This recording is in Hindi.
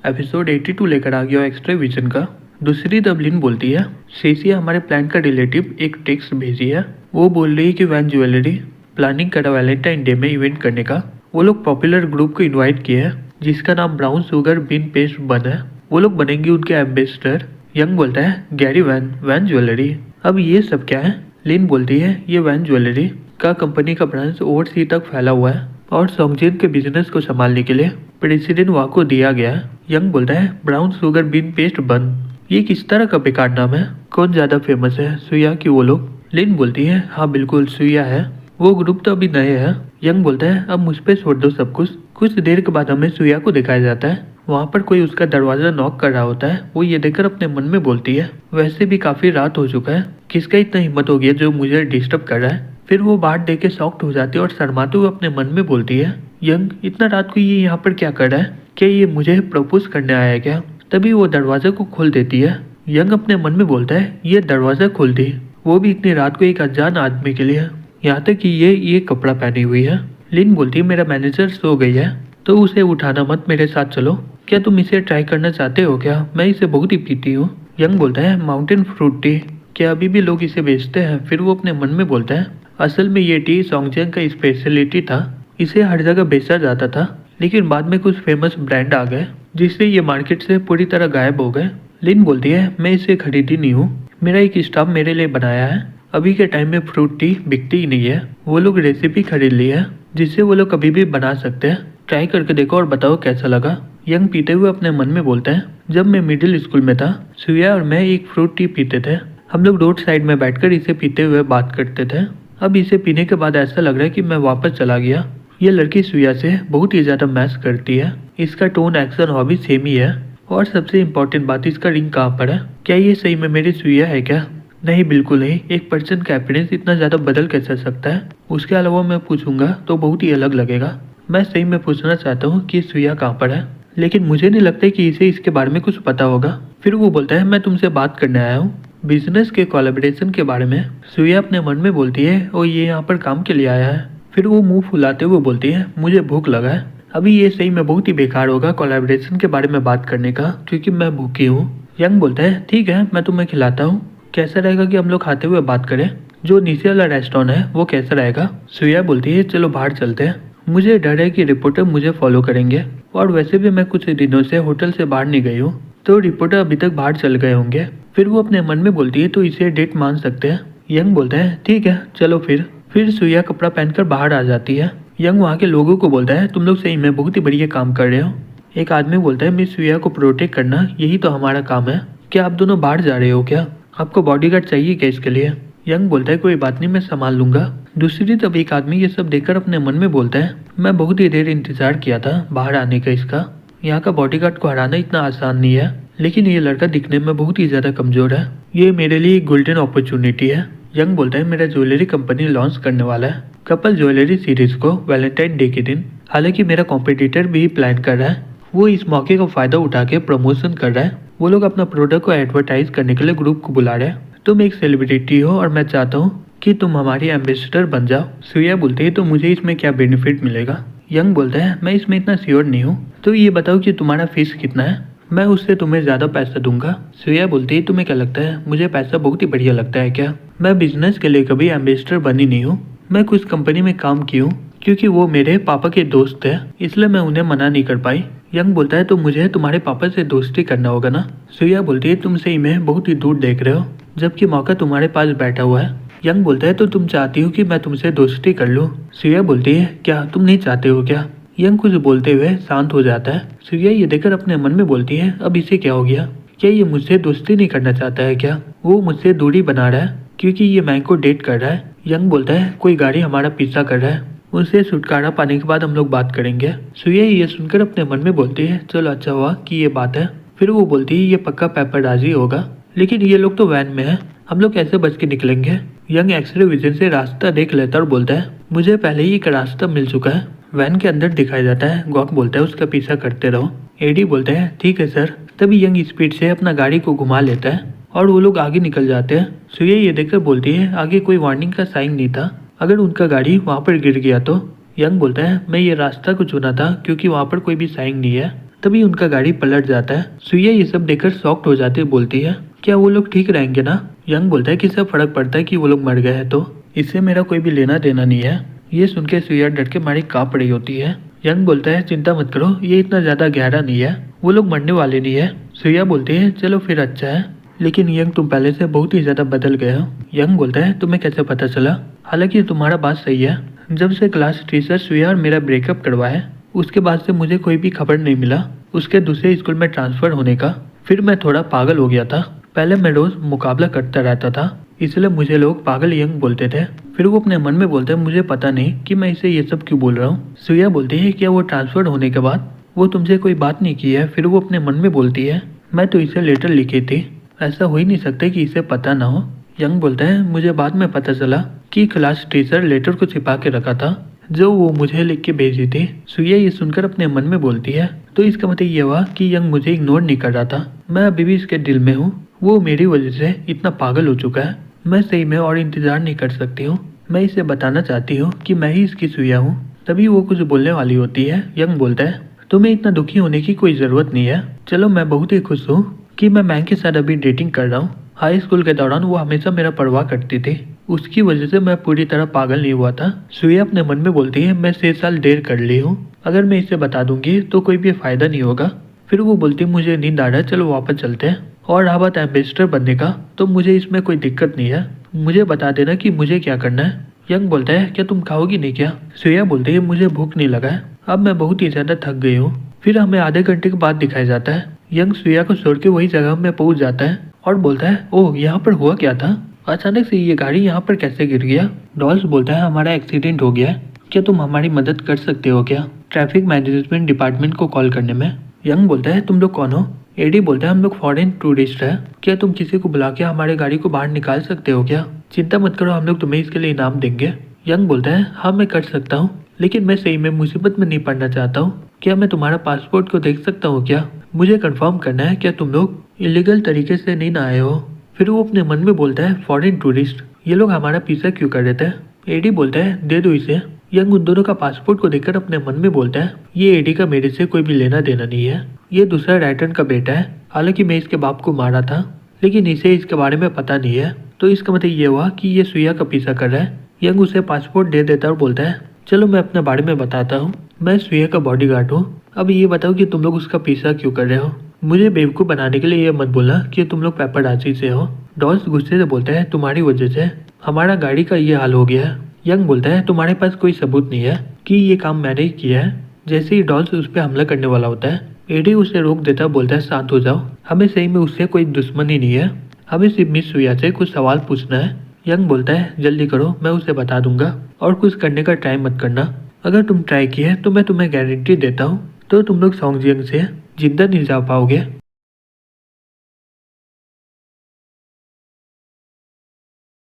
एपिसोड 82 लेकर आ गया एक्स्ट्रा विजन का। दूसरी तरफ लिन बोलती है सीसी हमारे प्लान का रिलेटिव एक टेक्स्ट भेजी है। वो बोल रही है कि वैन ज्वेलरी प्लानिंग करा वैलेंटाइन डे में इवेंट करने का। वो लोग पॉपुलर ग्रुप को इनवाइट किए हैं जिसका नाम ब्राउन शुगर बीन पेस्ट बन है। वो लोग बनेंगे उनके एम्बेसडर। यंग बोलता है गैरी वैन ज्वेलरी। अब ये सब क्या है? लिन बोलती है ये वैन ज्वेलरी का कंपनी का ब्रांच ओवरसी तक फैला हुआ है और सॉन्गजिन के बिजनेस को संभालने के लिए प्रेसिडेंट वा को दिया गया है। यंग बोलता है ब्राउन शुगर बीन पेस्ट बन, ये किस तरह का बेकार नाम है? कौन ज्यादा फेमस है, सुया की वो लोग? लिन बोलती है हाँ बिल्कुल सुया है, वो ग्रुप तो अभी नए है। यंग बोलता है अब मुझ पे छोड़ दो सब कुछ। कुछ देर के बाद हमें सुया को दिखाया जाता है। वहाँ पर कोई उसका दरवाजा नॉक कर रहा होता है। वो ये देखकर अपने मन में बोलती है वैसे भी काफी रात हो चुका है, किसका इतना हिम्मत हो गया जो मुझे डिस्टर्ब कर रहा है। फिर वो बात देख के शॉक्ड हो जाती है और शर्माते हुए अपने मन में बोलती है यंग इतना रात को ये यहाँ पर क्या कर रहा है? क्या ये मुझे प्रपोज करने आया है क्या? तभी वो दरवाजा को खोल देती है। यंग अपने मन में बोलता है ये दरवाजा खोल दी, वो भी इतनी रात को एक अनजान आदमी के लिए, यहाँ तक कि ये कपड़ा पहनी हुई है। लिन बोलती है मेरा मैनेजर सो गई है तो उसे उठाना मत, मेरे साथ चलो। क्या तुम इसे ट्राई करना चाहते हो क्या? मैं इसे बहुत ही पीती हूँ। यंग बोलता है माउंटेन फ्रूट टी, क्या अभी भी लोग इसे बेचते हैं? फिर वो अपने मन में बोलता है असल में ये टी सॉन्गजेन का स्पेशलिटी था, इसे हर जगह बेचा जाता था लेकिन बाद में कुछ फेमस ब्रांड आ गए जिससे ये मार्केट से पूरी तरह गायब हो गए। लिन बोलती है मैं इसे खरीदी नहीं हूँ, मेरा एक स्टाफ मेरे लिए बनाया है। अभी के टाइम में फ्रूट टी बिकती ही नहीं है, वो लोग रेसिपी खरीद ली है जिससे वो लोग कभी भी बना सकते हैं। ट्राई करके देखो और बताओ कैसा लगा। यंग पीते हुए अपने मन में बोलता है जब मैं मिडिल स्कूल में था सुया और मैं एक फ्रूट टी पीते थे। हम लोग रोड साइड में बैठकर इसे पीते हुए बात करते थे। अब इसे पीने के बाद ऐसा लग रहा है कि मैं वापस चला गया। ये लड़की सुया से बहुत ही ज्यादा मैच करती है, इसका टोन एक्शन हॉबी सेम ही है और सबसे इम्पोर्टेंट बात इसका रिंग कहाँ पर है? क्या ये सही में मेरी सुया है क्या? नहीं बिल्कुल नहीं, एक पर्सन का अपीयरेंस इतना ज्यादा बदल कैसे सकता है? उसके अलावा मैं पूछूंगा तो बहुत ही अलग लगेगा। मैं सही में पूछना चाहता हूँ कि सुया कहाँ पर है, लेकिन मुझे नहीं लगता कि इसे इसके बारे में कुछ पता होगा। फिर वो बोलता है मैं तुमसे बात करने आया हूँ बिजनेस के कोलैबोरेशन के बारे में। सुया अपने मन में बोलती है और ये यहाँ पर काम के लिए आया है। फिर वो मुंह फुलाते हुए बोलती है मुझे भूख लगा है, अभी ये सही में बहुत ही बेकार होगा कोलैबोरेशन के बारे में बात करने का क्योंकि मैं भूखी हूँ। यंग बोलता है ठीक है मैं तुम्हें खिलाता हूँ, कैसा रहेगा कि हम लोग खाते हुए बात करें? जो नीचे वाला रेस्टोरेंट है वो कैसा रहेगा? सुया बोलती है चलो बाहर चलते हैं, मुझे डर है कि रिपोर्टर मुझे फॉलो करेंगे और वैसे भी मैं कुछ दिनों से होटल से बाहर नहीं गई हूँ तो रिपोर्टर अभी तक बाहर चल गए होंगे। फिर वो अपने मन में बोलती है तो इसे डेट मान सकते हैं। यंग बोलता है ठीक है चलो। फिर सुया कपड़ा पहनकर बाहर आ जाती है। यंग वहाँ के लोगों को बोलता है तुम लोग सही में बहुत ही बढ़िया काम कर रहे हो। एक आदमी बोलता है मिस सुया को प्रोटेक्ट करना यही तो हमारा काम है। क्या आप दोनों बाहर जा रहे हो क्या? आपको बॉडीगार्ड चाहिए क्या इसके लिए? यंग बोलता है कोई बात नहीं मैं संभाल लूंगा। दूसरी तरफ एक आदमी ये सब देखकर अपने मन में बोलता है मैं बहुत ही देर इंतजार किया था बाहर आने का इसका, यहाँ का बॉडीगार्ड को हराना इतना आसान नहीं है, लेकिन ये लड़का दिखने में बहुत ही ज्यादा कमजोर है, ये मेरे लिए गोल्डन अपॉर्चुनिटी है। यंग बोलता है मेरा ज्वेलरी कंपनी लॉन्च करने वाला है कपल ज्वेलरी सीरीज को वैलेंटाइन डे के दिन। हालांकि मेरा कॉम्पिटिटर भी प्लान कर रहा है, वो इस मौके का फायदा उठा के प्रमोशन कर रहा है। वो लोग अपना प्रोडक्ट को एडवर्टाइज करने के लिए ग्रुप को बुला रहे हैं। तुम एक सेलिब्रिटी हो और मैं चाहता हूँ कि तुम हमारी एम्बेसडर बन जाओ। सुया बोलती है तो मुझे इसमें क्या बेनिफिट मिलेगा? यंग बोलता है मैं इसमें इतना श्योर नहीं हूँ, तो ये बताओ कि तुम्हारा फीस कितना है, मैं उससे तुम्हें ज्यादा पैसा दूंगा। सुया बोलती है तुम्हें क्या लगता है मुझे पैसा बहुत ही बढ़िया लगता है क्या? मैं बिजनेस के लिए कभी एम्बेसडर बनी नहीं हूँ, मैं कुछ कंपनी में काम की हूँ क्योंकि वो मेरे पापा के दोस्त है इसलिए मैं उन्हें मना नहीं कर पाई। यंग बोलता है तो मुझे तुम्हारे पापा से दोस्ती करना होगा ना? सुया बोलती है तुम सही में बहुत ही दूर देख रहे हो जबकि मौका तुम्हारे पास बैठा हुआ है। यंग बोलता है तो तुम चाहती हो कि मैं तुमसे दोस्ती कर लूं? सुया बोलती है क्या तुम नहीं चाहते हो क्या? यंग कुछ बोलते हुए शांत हो जाता है। सुया ये देखकर अपने मन में बोलती है अब इसे क्या हो गया, क्या ये मुझसे दोस्ती नहीं करना चाहता है क्या? वो मुझसे दूरी बना रहा है क्योंकि ये मैं को डेट कर रहा है। यंग बोलता है कोई गाड़ी हमारा पीछा कर रहा है, उससे छुटकारा पाने के बाद हम लोग बात करेंगे। सुया ये सुनकर अपने मन में बोलती है चलो अच्छा हुआ कि ये बात है। फिर वो बोलती है ये पक्का पेपरराजी होगा, लेकिन ये लोग तो वैन में है, हम लोग कैसे बच के निकलेंगे? यंग एक्सरे विजन से रास्ता देख लेता और बोलता है मुझे पहले ही एक रास्ता मिल चुका है, वैन के अंदर दिखाई जाता है। गॉक बोलता है उसका पीछा करते रहो। एडी बोलता है ठीक है सर। तभी यंग स्पीड से अपना गाड़ी को घुमा लेता है और वो लोग आगे निकल जाते हैं। सुया ये देखकर बोलती है आगे कोई वार्निंग का साइन नहीं था, अगर उनका गाड़ी वहाँ पर गिर गया तो? यंग बोलता है मैं ये रास्ता को चुना था क्योंकि वहाँ पर कोई भी साइन नहीं है तभी उनका गाड़ी पलट जाता है। सुइया ये सब देखकर शॉक्ड हो जाती है, बोलती है क्या वो लोग ठीक रहेंगे ना? यंग बोलता है कि इससे फर्क पड़ता है कि वो लोग मर गए हैं तो इससे मेरा कोई भी लेना देना नहीं है। ये सुन के सुइया डट के मारी कांप रही होती है। यंग बोलता है चिंता मत करो, ये इतना ज्यादा गहरा नहीं है, वो लोग मरने वाले नहीं है। सुइया बोलती है चलो फिर अच्छा है, लेकिन यंग तुम पहले से बहुत ही ज्यादा बदल गए हो। यंग बोलता है तुम्हें कैसे पता चला? हालांकि तुम्हारा बात सही है, जब से क्लास टीचर सुइया और मेरा ब्रेकअप करवाया उसके बाद से मुझे कोई भी खबर नहीं मिला उसके दूसरे स्कूल में ट्रांसफर होने का। फिर मैं थोड़ा पागल हो गया था। पहले मैं रोज मुकाबला करता रहता था, इसलिए मुझे लोग पागल यंग बोलते थे। फिर वो अपने मन में बोलते हैं मुझे पता नहीं कि मैं इसे ये सब क्यों बोल रहा हूँ। सुइया बोलती है क्या वो ट्रांसफर होने के बाद वो तुमसे कोई बात नहीं की है? फिर वो अपने मन में बोलती है मैं तो इसे लेटर लिखी थी, ऐसा हो ही नहीं सकता कि इसे पता ना हो। यंग बोलता है मुझे बाद में पता चला कि क्लास टीचर लेटर को छिपा के रखा था जो वो मुझे लिख के भेजी थी। सुइया ये सुनकर अपने मन में बोलती है तो इसका मतलब ये हुआ कि यंग मुझे इग्नोर नहीं कर रहा था, मैं अभी भी इसके दिल में हूँ। वो मेरी वजह से इतना पागल हो चुका है, मैं सही में और इंतजार नहीं कर सकती हूँ। मैं इसे बताना चाहती हूँ कि मैं ही इसकी सुइया हूँ। तभी वो कुछ बोलने वाली होती है। यंग बोलता है तुम्हें इतना दुखी होने की कोई जरूरत नहीं है, चलो मैं बहुत ही खुश हूँ कि मैं मैंग के साथ अभी डेटिंग कर रहा हूँ। हाई स्कूल के दौरान वो हमेशा मेरा परवाह करती थी, उसकी वजह से मैं पूरी तरह पागल नहीं हुआ था। सुइया अपने मन में बोलती है मैं 6 साल देर कर ली हूँ, अगर मैं इसे बता दूंगी तो कोई भी फायदा नहीं होगा। फिर वो बोलती मुझे नींद आ रहा है, चलो वापस चलते हैं। और रहा बात एम्बेसडर बनने का तो मुझे इसमें कोई दिक्कत नहीं है, मुझे बता देना कि मुझे क्या करना है। यंग बोलता है क्या तुम खाओगी नहीं क्या? सुइया बोलती है मुझे भूख नहीं लगा है, अब मैं बहुत ही ज्यादा थक गई हूँ। फिर हमें आधे घंटे के बाद दिखाया जाता है यंग सुइया को छोड़ के वही जगह में पहुंच जाता है और बोलता है ओह यहाँ पर हुआ क्या था, अचानक से ये गाड़ी यहाँ पर कैसे गिर गया? डॉल्स बोलता है हमारा एक्सीडेंट हो गया है, क्या तुम हमारी मदद कर सकते हो क्या ट्रैफिक मैनेजमेंट डिपार्टमेंट को कॉल करने में? यंग बोलता है तुम लोग कौन हो? एडी बोलता है हम लोग फॉरेन टूरिस्ट है, क्या तुम किसी को बुला के हमारे गाड़ी को बाहर निकाल सकते हो क्या? चिंता मत करो, हम लोग तुम्हें इसके लिए इनाम देंगे। यंग बोलता है हाँ मैं कर सकता हूँ, लेकिन मैं सही में मुसीबत में नहीं पड़ना चाहता हूँ, क्या मैं तुम्हारा पासपोर्ट को देख सकता हूँ क्या? मुझे कंफर्म करना है क्या तुम लोग इलीगल तरीके से नहीं ना आए हो। फिर वो अपने मन में बोलता है फॉरेन टूरिस्ट, ये लोग हमारा पीछा क्यों कर रहे थे? एडी बोलता है दे दो इसे। यंग उन दोनों का पासपोर्ट को देखकर अपने मन में बोलता है ये एडी का मेरे से कोई भी लेना देना नहीं है, ये दूसरा राइटन का बेटा है, हालांकि मैं इसके बाप को मारा था लेकिन इसे इसके बारे में पता नहीं है, तो इसका मतलब ये हुआ कि ये सुइया का पीछा कर रहा है। यंग उसे पासपोर्ट दे देता और बोलता है चलो मैं अपने बारे में बताता हूँ, मैं सुइया का बॉडीगार्ड हूँ। अब ये बताओ कि तुम लोग उसका पीछा क्यों कर रहे हो? मुझे बेवकूफ़ बनाने के लिए ये मत बोलना कि तुम लोग पेपरडाची से हो। डॉल्स गुस्से से बोलता है तुम्हारी वजह से हमारा गाड़ी का ये हाल हो गया है। यंग बोलता है तुम्हारे पास कोई सबूत नहीं है कि ये काम मैंने ही किया है। जैसे ही डॉल्स उस पर हमला करने वाला होता है एडी उसे रोक देता, बोलता है शांत हो जाओ, हमें सही में उससे कोई दुश्मनी नहीं है, हमें सिर्फ मिस सुइया से कुछ सवाल पूछना है। यंग बोलता है जल्दी करो, मैं उसे बता दूंगा और कुछ करने का ट्राई मत करना, अगर तुम ट्राई किए तो मैं तुम्हें गारंटी देता हूँ तो तुम लोग सॉन्गजियंग से जिंदा नहीं जा पाओगे।